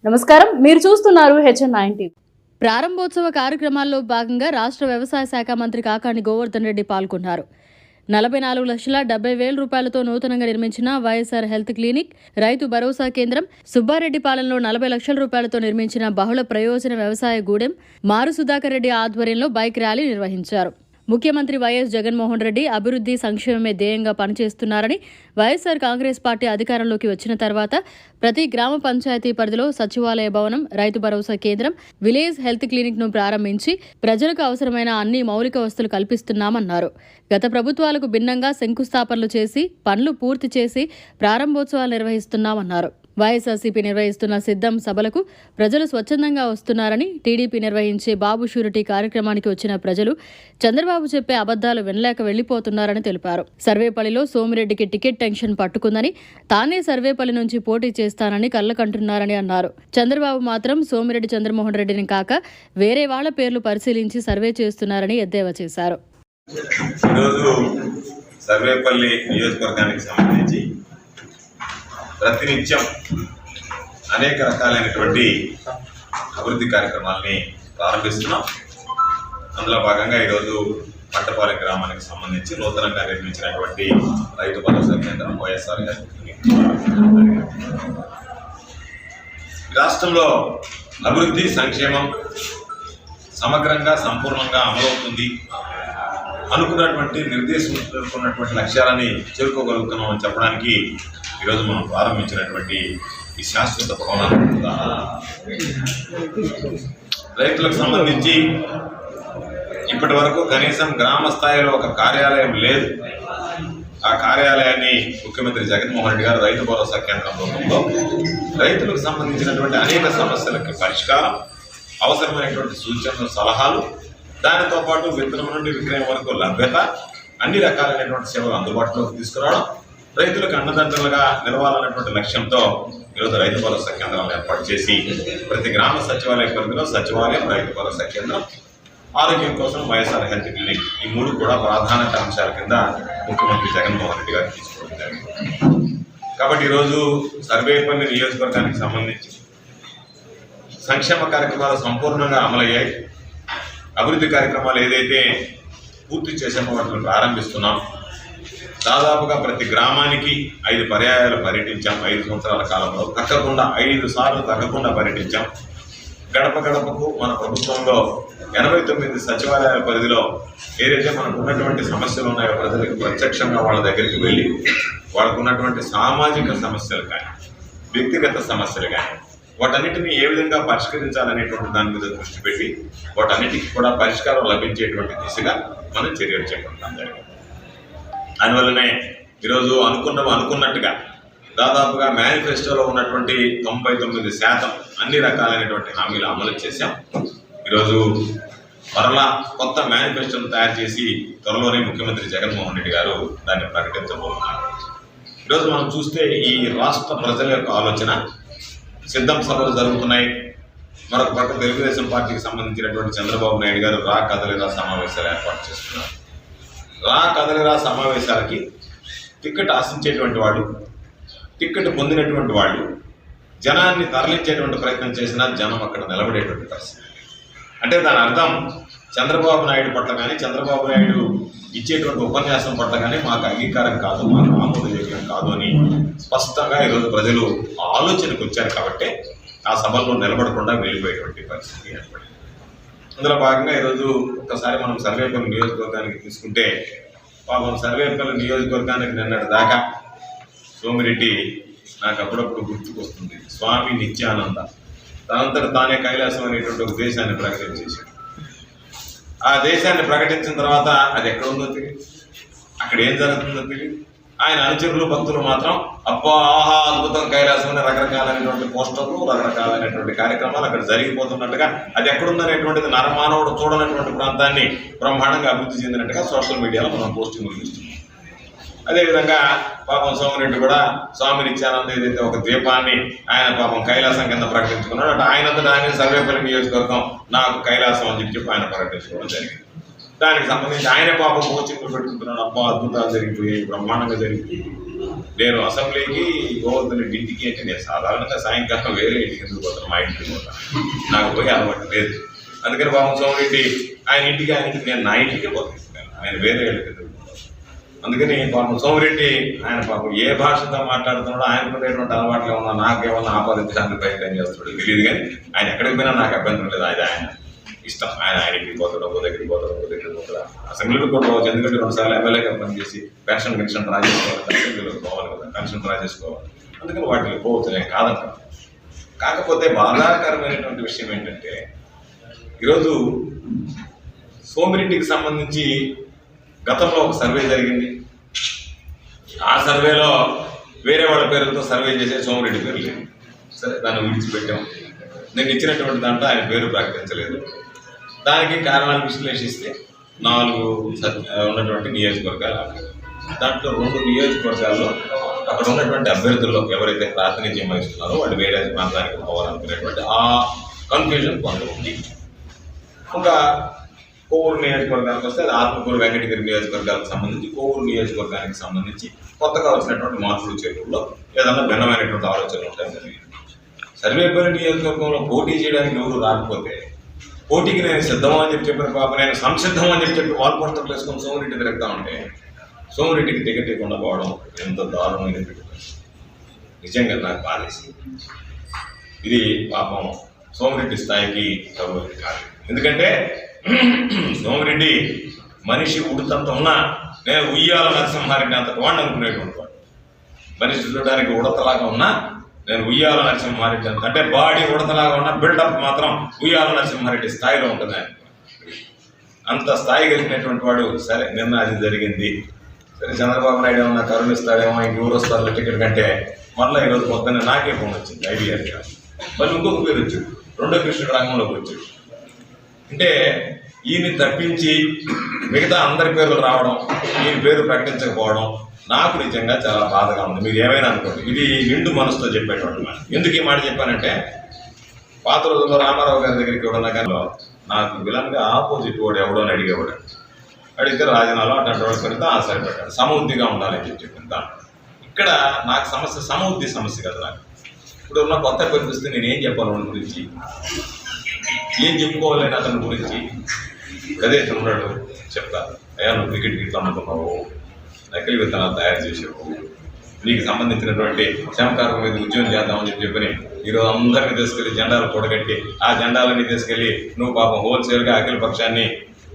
నమస్కారం, మీరు చూస్తున్నారు HN9 టీవీ. ప్రారంభోత్సవ కార్యక్రమాల్లో భాగంగా రాష్ట్ర వ్యవసాయ శాఖ మంత్రి కాకాణి గోవర్ధన్ రెడ్డి పాల్గొన్నారు. 44,70,000 రూపాయలతో నూతనంగా నిర్మించిన వైఎస్ఆర్ హెల్త్ క్లినిక్, రైతు భరోసా కేంద్రం, సుబ్బారెడ్డిపాలెంలో 40 లక్షల రూపాయలతో నిర్మించిన బహుళ ప్రయోజన వ్యవసాయ గూడెం, మారు సుధాకర్ రెడ్డి ఆధ్వర్యంలో బైక్ ర్యాలీ నిర్వహించారు. ముఖ్యమంత్రి వైఎస్ జగన్మోహన్ రెడ్డి అభివృద్ధి సంక్షేమమే ధ్యేయంగా పనిచేస్తున్నారని, వైఎస్ఆర్ కాంగ్రెస్ పార్టీ అధికారంలోకి వచ్చిన తర్వాత ప్రతి గ్రామ పంచాయతీ పరిధిలో సచివాలయ భవనం, రైతు భరోసా కేంద్రం, విలేజ్ హెల్త్ క్లినిక్ ను ప్రారంభించి ప్రజలకు అవసరమైన అన్ని మౌలిక వసతులు కల్పిస్తున్నామన్నారు. గత ప్రభుత్వాలకు భిన్నంగా శంకుస్థాపనలు చేసి పనులు పూర్తి చేసి ప్రారంభోత్సవాలు నిర్వహిస్తున్నామన్నారు. వైఎస్ఆర్సీపీ నిర్వహిస్తున్న సిద్ధం సభలకు ప్రజలు స్వచ్ఛందంగా వస్తున్నారని, టీడీపీ నిర్వహించే బాబు షూరిటీ కార్యక్రమానికి వచ్చిన ప్రజలు చంద్రబాబు చెప్పే అబద్దాలు వినలేక వెళ్లిపోతున్నారని తెలిపారు. సర్వేపల్లిలో సోమిరెడ్డికి టికెట్ టెన్షన్ పట్టుకుందని, తానే సర్వేపల్లి నుంచి పోటీ చేస్తానని కళ్ళకంటున్నారని అన్నారు. చంద్రబాబు మాత్రం సోమిరెడ్డి చంద్రమోహన్ రెడ్డిని కాక వేరే వాళ్ల పేర్లు పరిశీలించి సర్వే చేస్తున్నారని ఎద్దేవా చేశారు. సర్వేపల్లి నియోజకవర్గానికి సంబంధించి ప్రతినిత్యం అనేక రకాలైనటువంటి అభివృద్ధి కార్యక్రమాలని ప్రారంభిస్తున్నాం. అందులో భాగంగా ఈరోజు పంటపాలెం గ్రామానికి సంబంధించి నూతనంగా నిర్మించినటువంటి రైతు భరోసా కేంద్రం, వైఎస్ఆర్ హెల్త్ క్లినిక్. రాష్ట్రంలో అభివృద్ధి సంక్షేమం సమగ్రంగా సంపూర్ణంగా అమలవుతుంది, అనుకున్నటువంటి నిర్దేశించుకున్నటువంటి లక్ష్యాలని చేరుకోగలుగుతున్నాం అని చెప్పడానికి ఈరోజు మనం ప్రారంభించినటువంటి ఈ శాశ్వత భవనాలు. రైతులకు సంబంధించి ఇప్పటి వరకు కనీసం గ్రామ స్థాయిలో ఒక కార్యాలయం లేదు. ఆ కార్యాలయాన్ని ముఖ్యమంత్రి జగన్మోహన్ రెడ్డి గారు రైతు భరోసా కేంద్రం రూపంలో రైతులకు సంబంధించినటువంటి అనేక సమస్యలకి పరిష్కారం, అవసరమైనటువంటి సూచనలు, సలహాలు, దానితో పాటు విత్తనం నుండి విక్రయం వరకు లభ్యత, అన్ని రకాలైనటువంటి సేవలు అందుబాటులోకి తీసుకురావడం, రైతులకు అండదండలుగా నిలవాలన్నటువంటి లక్ష్యంతో ఈరోజు రైతు భరోసా కేంద్రాలను ఏర్పాటు చేసి ప్రతి గ్రామ సచివాలయ పరిధిలో సచివాలయం, రైతు భరోసా కేంద్రం, ఆరోగ్యం కోసం వైఎస్ఆర్ హెల్త్ క్లినిక్, ఈ మూడు కూడా ప్రాధాన్యత అంశాల కింద ముఖ్యమంత్రి జగన్మోహన్ రెడ్డి గారు తీసుకోవడం జరిగింది. కాబట్టి ఈరోజు సర్వేపల్లి నియోజకవర్గానికి సంబంధించి సంక్షేమ కార్యక్రమాలు సంపూర్ణంగా అమలయ్యాయి. అభివృద్ధి కార్యక్రమాలు ఏదైతే పూర్తి చేసామో వాటిని ప్రారంభిస్తున్నాం. దాదాపుగా ప్రతి గ్రామానికి 5 పర్యాయాలు పర్యటించాం. 5 సంవత్సరాల కాలంలో తగ్గకుండా 5 సార్లు తగ్గకుండా పర్యటించాం. గడప గడపకు మన ప్రభుత్వంలో 89 సచివాలయాల పరిధిలో ఏదైతే మనకు ఉన్నటువంటి సమస్యలు ఉన్నాయో ప్రజలకు ప్రత్యక్షంగా వాళ్ళ దగ్గరికి వెళ్ళి వాళ్ళకు ఉన్నటువంటి సామాజిక సమస్యలు కానీ, వ్యక్తిగత సమస్యలు కానీ, వాటన్నిటిని ఏ విధంగా పరిష్కరించాలనేటువంటి దాని మీద దృష్టి పెట్టి వాటన్నిటికీ కూడా పరిష్కారం లభించేటువంటి దిశగా మనం చర్యలు చేపడతాం జరిగింది. అందువల్లనే ఈరోజు అనుకున్నట్టుగా దాదాపుగా మేనిఫెస్టోలో ఉన్నటువంటి 99% అన్ని రకాలైనటువంటి హామీలు అమలు చేశాం. ఈరోజు మరలా కొత్త మేనిఫెస్టోను తయారు చేసి త్వరలోనే ముఖ్యమంత్రి జగన్మోహన్ రెడ్డి గారు దాన్ని ప్రకటించబోతున్నారు. ఈరోజు మనం చూస్తే ఈ రాష్ట్ర ప్రజల యొక్క ఆలోచన, సిద్ధం సభలు జరుగుతున్నాయి. మరొక పక్క తెలుగుదేశం పార్టీకి సంబంధించినటువంటి చంద్రబాబు నాయుడు గారు రా కదలిరా సమావేశాలు ఏర్పాటు చేస్తున్నారు. రా కదలిరా సమావేశాలకి టికెట్ ఆశించేటువంటి వాళ్ళు, టికెట్ పొందినటువంటి వాళ్ళు జనాన్ని తరలించేటువంటి ప్రయత్నం చేసినా జనం అక్కడ నిలబడేటువంటి పరిస్థితి. అంటే దాని అర్థం చంద్రబాబు నాయుడు పట్ల కానీ, చంద్రబాబు నాయుడు ఇచ్చేటువంటి ఉపన్యాసం పట్ల కానీ మాకు అంగీకారం కాదు, మాకు ఆమోదయోగ్యం కాదు అని స్పష్టంగా ఈరోజు ప్రజలు ఆలోచనకు వచ్చారు. కాబట్టి ఆ సభల్లో నిలబడకుండా వెళ్ళిపోయేటువంటి పరిస్థితి ఏర్పడింది. అందులో భాగంగా ఈరోజు ఒక్కసారి మనం సర్వేపల్లి నియోజకవర్గానికి తీసుకుంటే, పాపం సర్వేపల్లి నియోజకవర్గానికి నిన్నటి దాకా సోమిరెడ్డి నాకు అప్పుడప్పుడు గుర్తుకొస్తుంది. స్వామి నిత్యానంద తనంతట తానే కైలాసం అనేటువంటి ఒక దేశాన్ని ప్రకటించేశాడు. ఆ దేశాన్ని ప్రకటించిన తర్వాత అది ఎక్కడ ఉందో తెలియదు, అక్కడ ఏం జరుగుతుందో తెలియదు. ఆయన అనుచరులు, భక్తులు మాత్రం అబ్బా ఆహా అద్భుతం కైలాసం అనే రకరకాలైనటువంటి పోస్టర్లు, రకరకాలైనటువంటి కార్యక్రమాలు అక్కడ జరిగిపోతున్నట్టుగా, అది ఎక్కడుందనేటువంటిది నరమానవుడు చూడనటువంటి ప్రాంతాన్ని బ్రహ్మాండంగా అభివృద్ధి చెందినట్టుగా సోషల్ మీడియాలో మనం పోస్టింగ్లు చూస్తున్నాం. అదేవిధంగా పాపం సోమిరెడ్డి కూడా స్వామి నిత్యానంద ఏదైతే ఒక ద్వీపాన్ని ఆయన పాపం కైలాసం కింద ప్రకటించుకున్నాడు, అంటే ఆయనంతటా ఆయన సర్వేపల్లి నియోజకవర్గం నాకు కైలాసం అని చెప్పి ఆయన ప్రకటించుకోవడం జరిగింది. దానికి సంబంధించి ఆయన పాపం కోచింగ్లు పెట్టుకుంటున్నాడు. అబ్బా అద్భుతాలు జరిగిపోయాయి, బ్రహ్మాండంగా జరిగిపోయి నేను అసెంబ్లీకి గోవర్ధన్ రెడ్డి ఇంటికి అంటే నేను సాధారణంగా సాయంకాలం వేరే ఇంటికి ఎందుకు పోతాను, మా ఇంటికి పోతాను, నాకు పోయి అలవాటు లేదు. అందుకని పాపం సోమిరెడ్డి ఆయన ఇంటికి నేను నా ఇంటికే పోతాను, ఆయన వేరే వాళ్ళకి ఎందుకు పోతాను. అందుకని పాపం సోమిరెడ్డి ఆయన పాపం ఏ భాషతో మాట్లాడుతున్నాడో ఆయనకు ఉండేటువంటి అలవాట్లు ఏమన్నా నాకేమన్నా ఆపాదించడానికి ప్రయత్నం చేస్తున్నాడు తెలియదు, కానీ ఆయన ఎక్కడికి పోయినా నాకు అభ్యంతరం లేదు. ఆయన ఇష్టం, ఆయన ఇంటికి పోతాడు, ఒక దగ్గరికి పోతాడు. అసెంబ్లీలో కూడా పోవచ్చు, ఎందుకంటే 2 సార్లు ఎమ్మెల్యేగా పనిచేసి పెన్షన్ డ్రా చేసుకోవాలి, అసెంబ్లీలో పోవాలి కదా, పెన్షన్ డ్రా చేసుకోవాలి. అందుకని వాటికి పోవచ్చు, నేను కాదంటాను. కాకపోతే బాధాకరమైనటువంటి విషయం ఏంటంటే ఈరోజు సోమిరెడ్డికి సంబంధించి గతంలో ఒక సర్వే జరిగింది. ఆ సర్వేలో వేరే వాళ్ళ పేరుతో సర్వే చేసే సోమిరెడ్డి పేరు లేదు. సరే, దాన్ని విడిచిపెట్టాం. నేను ఇచ్చినటువంటి దాంట్లో ఆయన పేరు ప్రకటించలేదు. దానికి కారణాలు విశ్లేషిస్తే 4 ఉన్నటువంటి నియోజకవర్గాలు, దాంట్లో 2 నియోజకవర్గాల్లో అక్కడ ఉన్నటువంటి అభ్యర్థుల్లో ఎవరైతే ప్రాతినిధ్యం వహిస్తున్నారో వాళ్ళు వేరే ప్రాంతానికి పోవాలనుకునేటువంటి ఆ కన్ఫ్యూజన్ కొంత ఉంది. ఇంకా కోవూరు నియోజకవర్గానికి వస్తే అది ఆత్మకూరు వెంకటగిరి నియోజకవర్గాలకు సంబంధించి కోవూరు నియోజకవర్గానికి సంబంధించి కొత్తగా వచ్చినటువంటి మార్పులు చేతుల్లో ఏదన్నా భిన్నమైనటువంటి ఆలోచనలు ఉంటాయని సర్వేపల్లి నియోజకవర్గంలో పోటీ చేయడానికి ఎవరు రాకపోతే పోటీకి నేను సిద్ధమా అని చెప్పిన పాప నేను సంసిద్ధం అని చెప్పి వాల్ పోస్టర్లు వేసుకొని సోమిరెడ్డి తిరుగుతా ఉంటే సోమిరెడ్డికి టికెట్ ఇవ్వకుండా పోవడం ఎంత దారుణమైన నిజంగా నాకు బాధేసి. ఇది పాపం సోమిరెడ్డి స్థాయికి సౌకర్యం కాదు. ఎందుకంటే సోమిరెడ్డి మనిషి ఉడుతంత ఉన్నా నేను ఉయ్యాల నరసింహారెడ్డి అంత వాడిని అనుకునేటువంటి వాడు. మనిషి చూడడానికి ఉడతలాగా ఉన్నా నేను ఉయ్యాల నరసింహారెడ్డి అంటే బాడీ ఉడతలాగా ఉన్న బిల్డప్ మాత్రం ఉయ్యాల నరసింహారెడ్డి స్థాయిలో ఉంటుంది. అంత స్థాయి కలిగినటువంటి వాడు. సరే, నిన్న అది జరిగింది. సరే, చంద్రబాబు నాయుడు ఏమన్నా కరుణిస్తాడేమో, ఇంక ఊరు వస్తారు టికెట్ కంటే మళ్ళీ ఈరోజు పొద్దున్న నాకే ఫోన్ వచ్చింది ఐడియాగా. మళ్ళీ ఇంకొక పేరు వచ్చాడు, రెండో కృష్ణుడు రంగంలోకి వచ్చాడు. అంటే ఈయన తప్పించి మిగతా అందరి పేర్లు రావడం, ఈయన పేరు ప్రకటించకపోవడం నాకు నిజంగా చాలా బాధగా ఉంది. మీరు ఏమైనా అనుకోండి, ఇది నిండు మనసుతో చెప్పేటువంటి మాట. ఎందుకు ఈ మాట చెప్పానంటే పాత రోజుల్లో రామారావు గారి దగ్గరికి ఎవడన్నా కానీ నాకు విలన్గా ఆపోజిట్ వాడు ఎవడో అని అడిగేవాడు. అడిగితే రాజనాలో అటువంటి వాడు పెడితే సరిపెట్టాడు, సమబుద్ధిగా ఉండాలని చెప్పింది. ఇక్కడ నాకు సమస్య సమబుద్ధి సమస్య కదా. నాకు ఇప్పుడు ఉన్న కొత్త పరిస్థితి నేను ఏం చెప్పాలి వాడి గురించి, ఏం చెప్పుకోవాలని అతని గురించి. అదే ఉన్నాడు చెప్తాను, అయ్యా నువ్వు క్రికెట్ గిట్లా అమ్ముతున్నావు, నకిలీ విత్తనాలు తయారు చేసావు, నీకు సంబంధించినటువంటి శ్రమకారం మీద ఉద్యోగం చేద్దామని చెప్పని ఈరోజు అందరినీ తీసుకెళ్ళి జెండాలు కూడగట్టి ఆ జెండాలన్నీ తీసుకెళ్ళి నువ్వు పాపం హోల్సేల్గా అఖిల పక్షాన్ని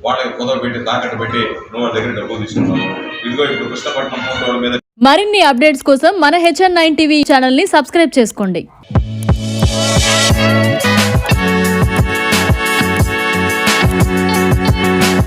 వాళ్ళకి కుదవబెట్టి తాకట్టు పెట్టి నువ్వు వాళ్ళ దగ్గర డబ్బులు తీసుకున్నావు. ఇదిగో ఇప్పుడు కృష్ణపట్నం ఫోటోల మీద మరిన్ని అప్డేట్స్ కోసం మన HN9 టీవీ ఛానల్ ని సబ్స్క్రైబ్ చేసుకోండి.